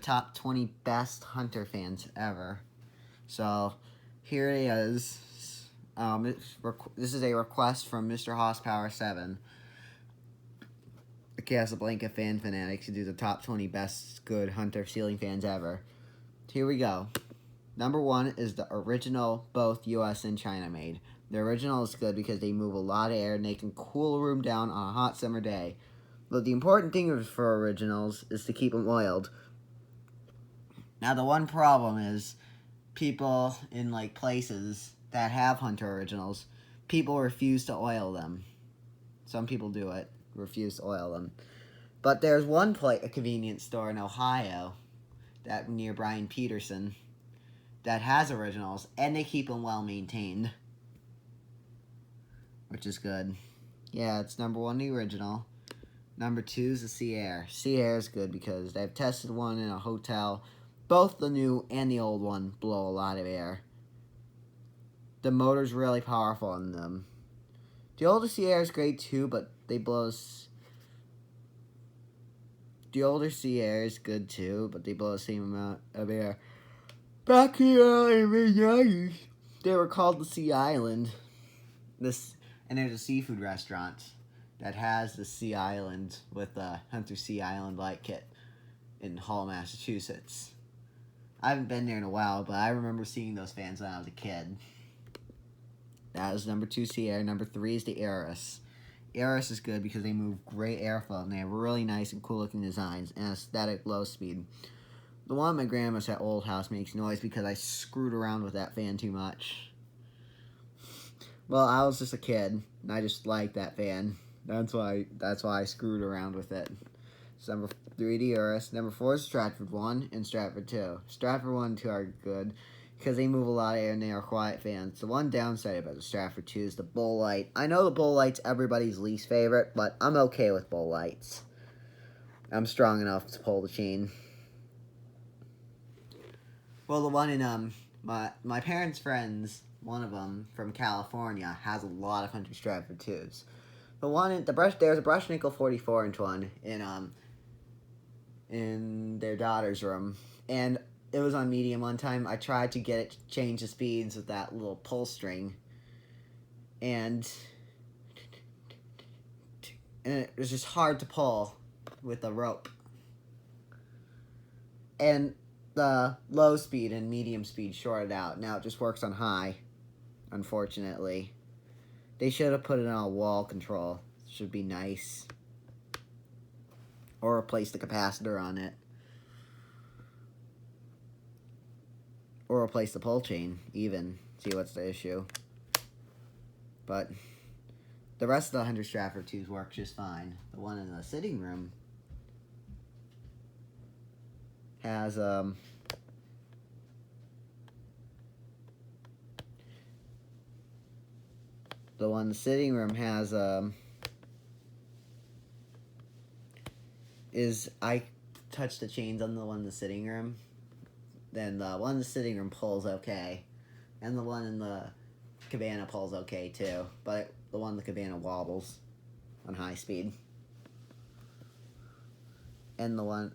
top 20 best Hunter fans ever. So, here it is. This is a request from Mr. Horsepower7, the Casablanca Fan Fanatic, to do the top 20 best good Hunter ceiling fans ever. Here we go. Number 1 is the original, both US and China made. The original is good because they move a lot of air and they can cool a room down on a hot summer day. But the important thing for originals is to keep them oiled. Now, the one problem is people in like places that have Hunter originals, people refuse to oil them. Some people do it, refuse to oil them. But there's one a convenience store in Ohio, that near Brian Peterson, that has originals, and they keep them well maintained, which is good. Yeah, it's number 1, the original. Number 2 is the Sea Air. Sea Air is good because I've tested one in a hotel. Both the new and the old one blow a lot of air. The motor's really powerful in them. The older Sea Air is great too, but they blow. The older Sea Air is good too, but they blow the same amount of air. Back in the early mid-90s, they were called the Sea Island. And there's a seafood restaurant that has the Sea Island with the Hunter Sea Island light kit in Hull, Massachusetts. I haven't been there in a while, but I remember seeing those fans when I was a kid. That is number 2, Sea Air. Number 3 is the Aris. Aris is good because they move great airflow and they have really nice and cool looking designs and aesthetic low speed. The one at my grandma's at old house makes noise because I screwed around with that fan too much. Well, I was just a kid and I just liked that fan. That's why I screwed around with it. So number 3, the Aris. Number 4 is Stratford 1 and Stratford 2. Stratford 1 and 2 are good because they move a lot of air and they are quiet fans. The one downside about the Stratford 2 is the bull light. I know the bull light's everybody's least favorite, but I'm okay with bull lights. I'm strong enough to pull the chain. Well, the one in my parents' friends, one of them from California, has a lot of Hunter Stratford 2s. The one in there's a Brushnickel 44-inch one in their daughter's room, and it was on medium one time. I tried to get it to change the speeds with that little pull string, and it was just hard to pull with a rope. And the low speed and medium speed shorted out. Now it just works on high, unfortunately. They should have put it on a wall control. It should be nice. Or replace the capacitor on it. Or replace the pull chain, even. See what's the issue. But the rest of the Hunter Stratford 2s work just fine. The one in the sitting room has the one in the sitting room has I touched the chains on the one in the sitting room, then the one in the sitting room pulls okay, and the one in the cabana pulls okay too, but the one in the cabana wobbles on high speed. And the one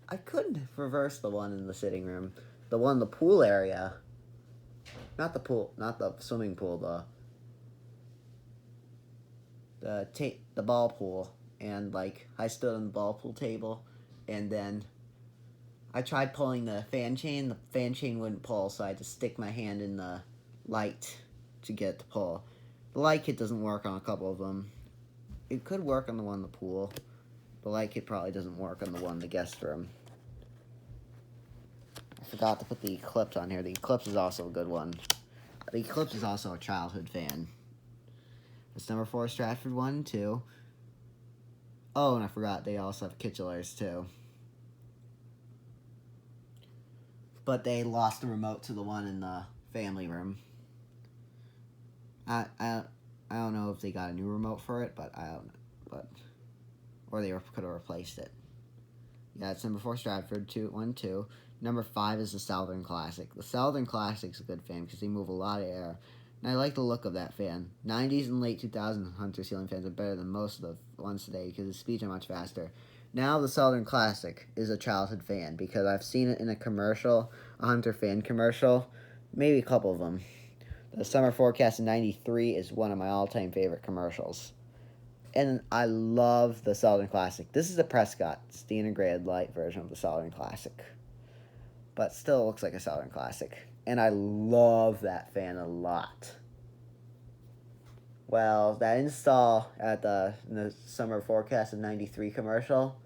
I couldn't reverse the one in the sitting room. The one in the pool area, not the swimming pool, the ball pool, and like I stood on the ball pool table, and then I tried pulling the fan chain. The fan chain wouldn't pull, so I had to stick my hand in the light to get it to pull. The light kit doesn't work on a couple of them. It could work on the one in the pool. The light kit probably doesn't work on the one in the guest room. I forgot to put the Eclipse on here. The Eclipse is also a good one. The Eclipse is also a childhood fan. It's number 4, Stratford 1 and 2. Oh, and I forgot they also have Kitchelers too. But they lost the remote to the one in the family room. I don't know if they got a new remote for it, but I don't know. Or they could have replaced it. Yeah, it's number 4, Stratford 1 2. Number 5 is the Southern Classic. The Southern Classic's a good fan because they move a lot of air. And I like the look of that fan. 90s and late 2000s Hunter ceiling fans are better than most of the ones today because the speeds are much faster. Now the Southern Classic is a childhood fan because I've seen it in a commercial, a Hunter fan commercial, maybe a couple of them. The Summer Forecast in '93 is one of my all-time favorite commercials. And I love the Southern Classic. This is the Prescott. It's the integrated light version of the Southern Classic. But still looks like a Southern Classic. And I love that fan a lot. Well, that install at in the Summer Forecast of '93 commercial,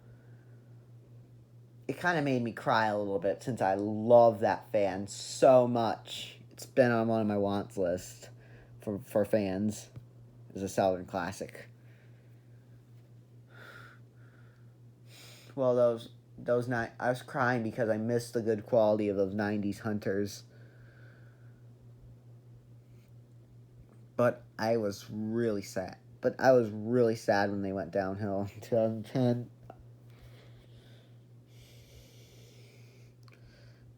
it kind of made me cry a little bit since I love that fan so much. It's been on one of my wants list for fans. It's a Southern Classic. Well, I was crying because I missed the good quality of those '90s Hunters. But I was really sad. When they went downhill in 2010.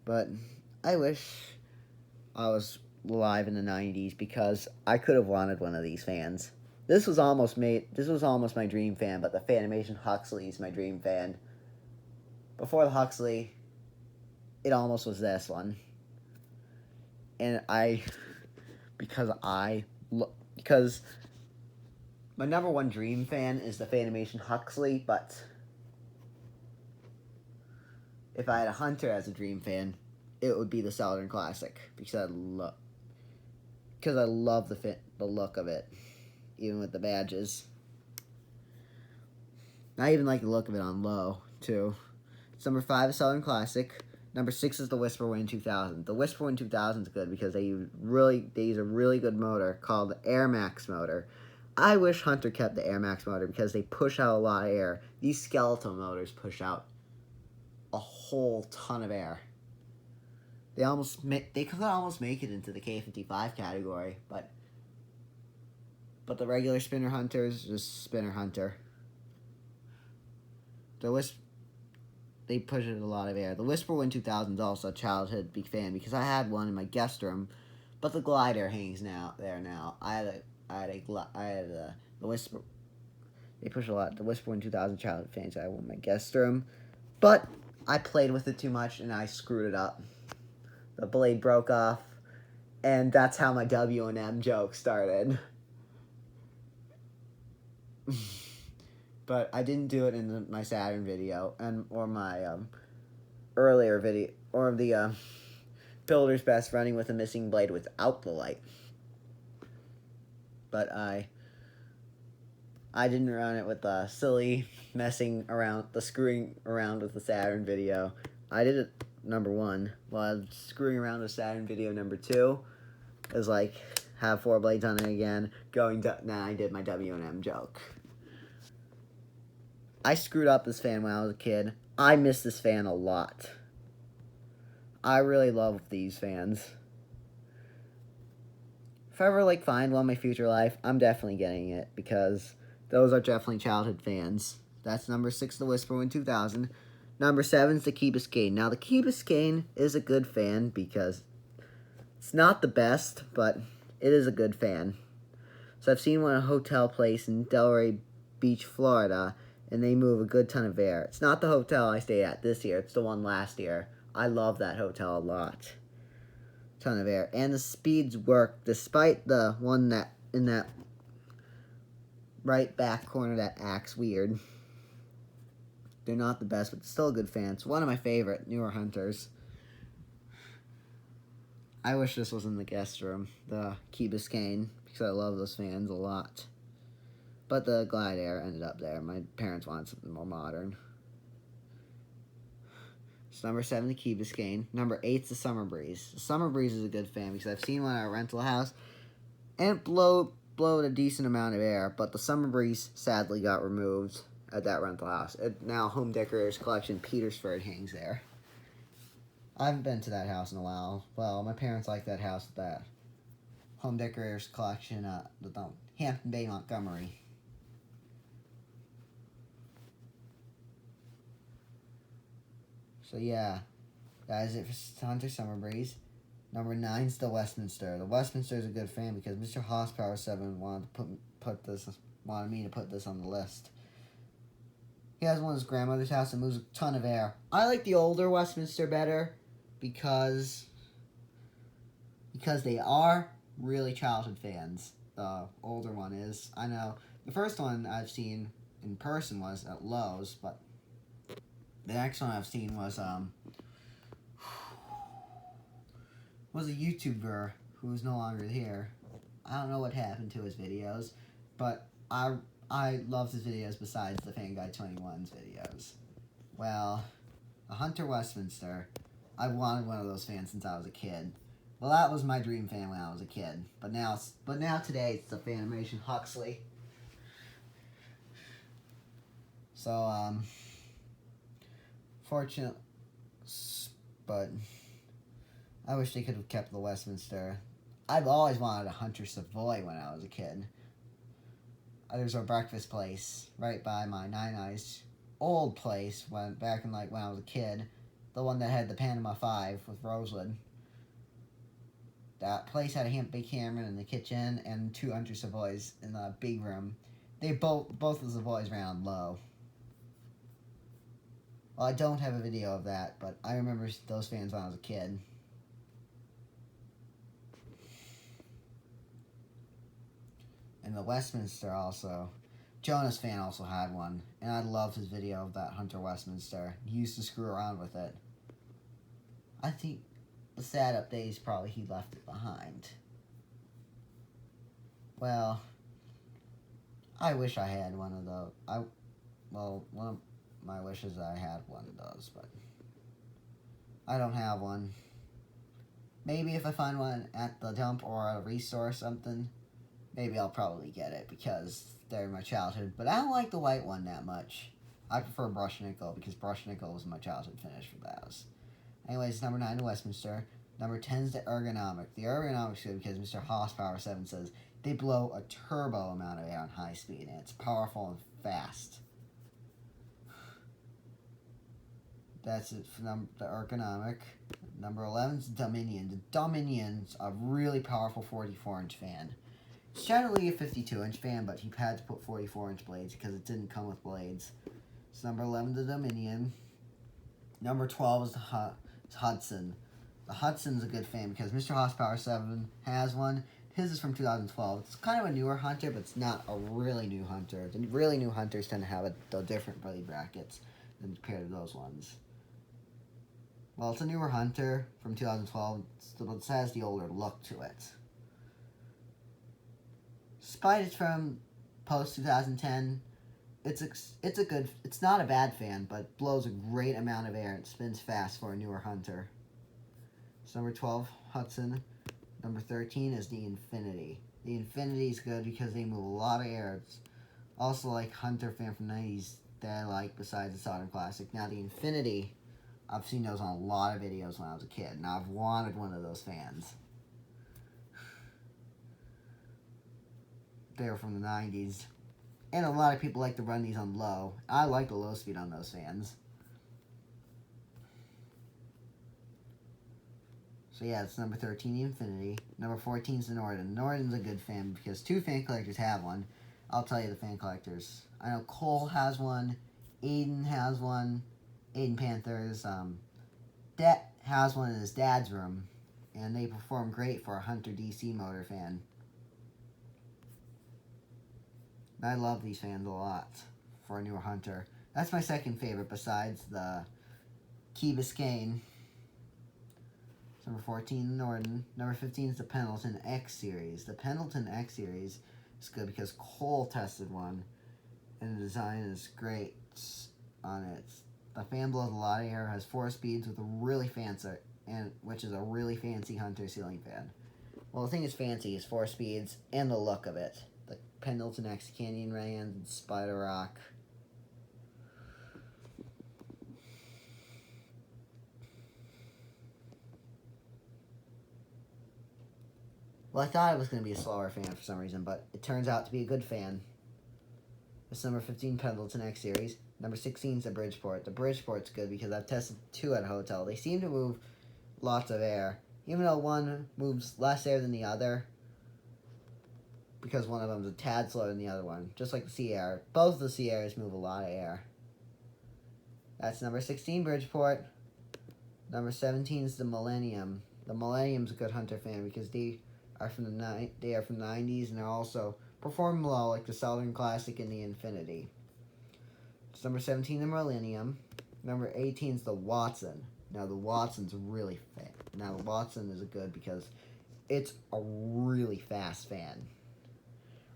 But I wish I was alive in the '90s because I could have wanted one of these fans. This was almost my dream fan, but the Fanimation Huxley is my dream fan. Before the Huxley, it almost was this one. And because my number one dream fan is the Fanimation Huxley, but if I had a Hunter as a dream fan, it would be the Southern Classic because I love the look of it, even with the badges. I even like the look of it on low too. It's number 5 is Southern Classic. Number 6 is the Whisperwind 2000. The Whisperwind 2000 is good because they use a really good motor called the Air Max motor. I wish Hunter kept the Air Max motor because they push out a lot of air. These skeletal motors push out a whole ton of air. They could almost make it into the K55 category, but the regular Spinner Hunter is just Spinner Hunter. They push it a lot of air. The Whisperwind 2000 is also a childhood big fan because I had one in my guest room, but the glider hangs there now. The Whisper. They push a lot. The Whisperwind 2000 childhood fans. I had one in my guest room, but I played with it too much and I screwed it up. The blade broke off, and that's how my W&M joke started. But I didn't do it in my Saturn video or my earlier video or the Builder's Best running with a missing blade without the light. But I didn't run it with the silly screwing around with the Saturn video. I did it number 1 while screwing around with Saturn video number 2. It was like have 4 blades on it again. Now I did my W&M joke. I screwed up this fan when I was a kid. I miss this fan a lot. I really love these fans. If I ever find one in my future life, I'm definitely getting it because those are definitely childhood fans. That's number 6, the Whisperwind 2000. Number 7 is the Key Biscayne. Now the Key Biscayne is a good fan because it's not the best, but it is a good fan. So I've seen one at a hotel place in Delray Beach, Florida, and they move a good ton of air. It's not the hotel I stayed at this year. It's the one last year. I love that hotel a lot. Ton of air. And the speeds work despite the one that in that right back corner that acts weird. They're not the best, but still a good fan. It's one of my favorite newer Hunters. I wish this was in the guest room, the Key Biscayne, because I love those fans a lot. But the Glide Air ended up there. My parents wanted something more modern. So number 7, the Key Biscayne. Number 8 is the Summer Breeze. The Summer Breeze is a good fan because I've seen one at a rental house, and it blowed a decent amount of air, but the Summer Breeze sadly got removed at that rental house. Now Home Decorators Collection Petersford hangs there. I haven't been to that house in a while. Well, my parents like that house at that Home Decorators Collection at the Hampton Bay, Montgomery. So yeah, that is it for Hunter Summer Breeze. Number 9 is the Westminster. The Westminster is a good fan because Mr. Horsepower 7 wanted me to put this on the list. He has one at his grandmother's house and moves a ton of air. I like the older Westminster better because they are really childhood fans. The older one is. I know the first one I've seen in person was at Lowe's, but the next one I've seen was a YouTuber who's no longer here. I don't know what happened to his videos, but I loved his videos besides the Fan Guy 21's videos. Well, a Hunter Westminster, I wanted one of those fans since I was a kid. Well, that was my dream fan when I was a kid. But now today it's the Fanimation Huxley. So, fortunate, but I wish they could have kept the Westminster. I've always wanted a Hunter Savoy when I was a kid. There's a breakfast place right by my Nine Eyes old place back in when I was a kid. The one that had the Panama 5 with Rosewood. That place had a big Cameron in the kitchen and 2 Hunter Savoys in the big room. They both of the Savoys ran on low. Well, I don't have a video of that, but I remember those fans when I was a kid. And the Westminster also. Jonas Fan also had one, and I loved his video of that Hunter Westminster. He used to screw around with it. I think the sad update is probably he left it behind. Well, I wish I had one of those. One of my wishes I had one of those, but I don't have one. Maybe if I find one at the dump or at a restore or something, maybe I'll probably get it because they're my childhood. But I don't like the white one that much. I prefer Brush Nickel because Brush Nickel was my childhood finish for those. Anyways, number 9 to Westminster. Number 10 is the Ergonomic. The Ergonomic's good because Mr. Horsepower 7 says they blow a turbo amount of air on high speed, and it's powerful and fast. That's it for the Ergonomic. Number 11 is Dominion. The Dominion's a really powerful 44-inch fan. It's generally a 52-inch fan, but he had to put 44-inch blades because it didn't come with blades. So number 11 is the Dominion. Number 12 is the Hudson. The Hudson's a good fan because Mr. Horsepower 7 has one. His is from 2012. It's kind of a newer Hunter, but it's not a really new Hunter. The really new Hunters tend to have the different blade brackets than compared to those ones. Well, it's a newer Hunter from 2012, but it has the older look to it. Despite it's from post-2010, it's not a bad fan, but it blows a great amount of air and spins fast for a newer Hunter. So number 12, Hudson. Number 13 is the Infinity. The Infinity is good because they move a lot of air. It's also like Hunter fan from the 90s that I like besides the Southern Classic. Now the Infinity, I've seen those on a lot of videos when I was a kid, and I've wanted one of those fans. They were from the 90s. And a lot of people like to run these on low. I like the low speed on those fans. So yeah, it's number 13, the Infinity. Number 14 is the Norden. Norden's a good fan because 2 fan collectors have one. I'll tell you the fan collectors. I know Cole has one. Aiden has one. Aiden Panthers. Dad has one in his dad's room. And they perform great for a Hunter DC motor fan. I love these fans a lot for a newer Hunter. That's my second favorite besides the Key Biscayne. Number 14, the Norden. Number 15 is the Pendleton X series. The Pendleton X series is good because Cole tested one, and the design is great on it. The fan blows a lot of air, has 4 speeds with a really fancy, which is a really fancy Hunter ceiling fan. Well, the thing is fancy is 4 speeds and the look of it. The Pendleton X Canyon Rand and Spider Rock. Well, I thought it was going to be a slower fan for some reason, but it turns out to be a good fan. It's number 15, Pendleton X Series. Number 16 is the Bridgeport. The Bridgeport's good because I've tested 2 at a hotel. They seem to move lots of air, even though one moves less air than the other, because one of them is a tad slower than the other one. Just like the Sea Air. Both of the Sea Airs move a lot of air. That's number 16, Bridgeport. Number 17 is the Millennium. The Millennium's a good Hunter fan because they are from the 90s and they're also perform well like the Southern Classic and the Infinity. It's number 17, the Millennium. Number 18 is the Watson. Now the Watson's really fast. Now the Watson is good because it's a really fast fan.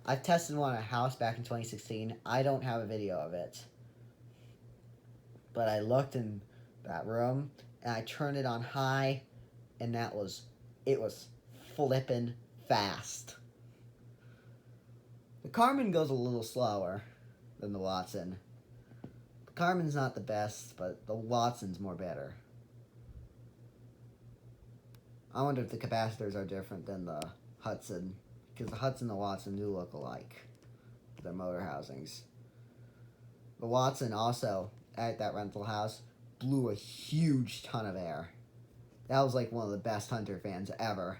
I've tested one at a house back in 2016. I don't have a video of it. But I looked in that room and I turned it on high and it was flippin' fast. The Carmen goes a little slower than the Watson. The Carmen's not the best, but the Watson's more better. I wonder if the capacitors are different than the Hudson, because the Hudson and the Watson do look alike, their motor housings. The Watson also, at that rental house, blew a huge ton of air. That was like one of the best Hunter fans ever.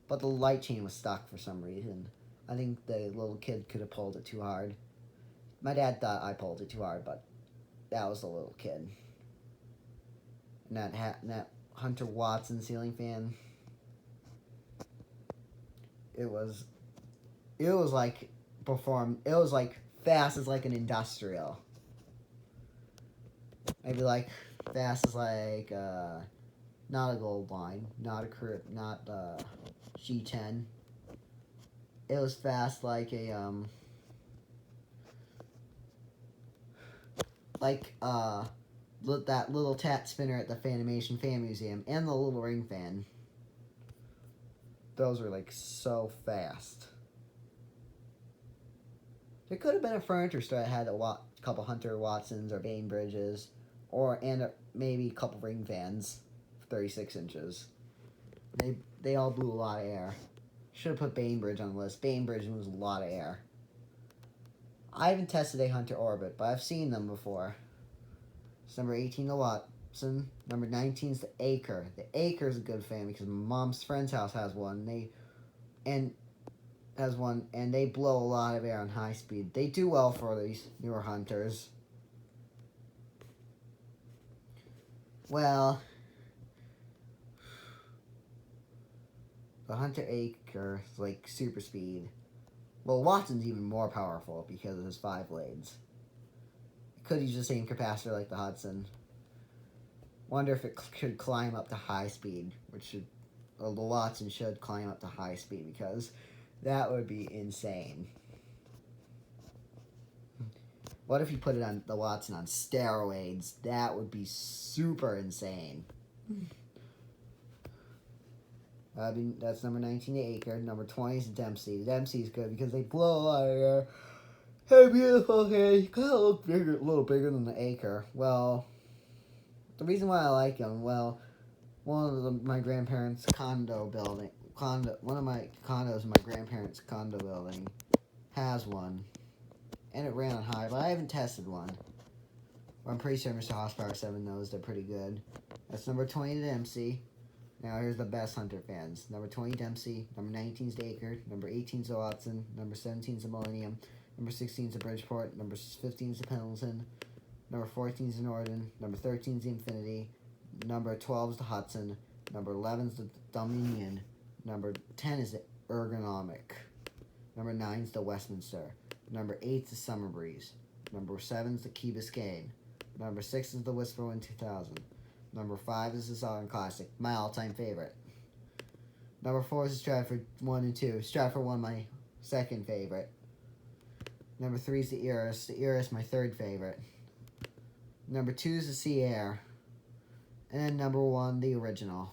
But the light chain was stuck for some reason. I think the little kid could have pulled it too hard. My dad thought I pulled it too hard, but that was the little kid. And that Hunter Watson ceiling fan, it was like fast as like an industrial. Maybe like fast as like not a gold line, not a G10. It was fast like a that little tat spinner at the Fanimation Fan Museum and the little ring fan. Those were like so fast. There could have been a furniture store that had a couple Hunter Watsons or Bainbridges, and maybe a couple ring fans, 36 inches. They all blew a lot of air. Should have put Bainbridge on the list. Bainbridge was a lot of air. I haven't tested a Hunter Orbit, but I've seen them before. It's number 18, the Watson. Number 19 is the Acre. The Acre is a good fan because my mom's friend's house has one. And they blow a lot of air on high speed. They do well for these newer Hunters. Well, the Hunter Acre is like super speed. Well, Watson's even more powerful because of his 5 blades. It could use the same capacitor like the Hudson. Wonder if it could climb up to high speed, the Watson should climb up to high speed because that would be insane. What if you put the Watson on steroids? That would be super insane. That's number 19, the Acre. Number 20 is the Dempsey. The Dempsey is good because they blow a lot of air. Hey, beautiful hair. You kind of look a little bigger than the Acre. Well, the reason why I like them, well, one of my grandparents' one of my condos in my grandparents' condo building has one. And it ran on high, but I haven't tested one. But I'm pretty sure Mr. Horsepower 7 knows they're pretty good. That's number 20, the Dempsey. Now here's the best Hunter fans. Number 20, Dempsey. Number 19 is the Acre. Number 18 is the Watson. Number 17 is the Millennium. Number 16 is the Bridgeport. Number 15 is the Pendleton. Number 14 is the Norton. Number 13 is the Infinity. Number 12 is the Hudson. Number 11 is the Dominion. Number 10 is the Ergonomic. Number 9 is the Westminster. Number 8 is the Summer Breeze. Number 7 is the Key Biscayne. Number 6 is the Whisperwind 2000. Number 5 is the Southern Classic, my all-time favorite. Number 4 is the Stratford 1 and 2. Stratford 1, my second favorite. Number 3 is the Iris. The Iris, my third favorite. Number 2 is the Sea Air. And then number 1, the original.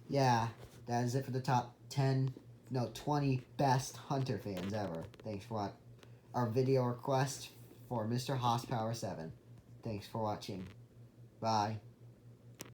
Yeah, that is it for the top 20 best Hunter fans ever. Thanks for watching our video request for Mr. Horsepower 7. Thanks for watching. Bye.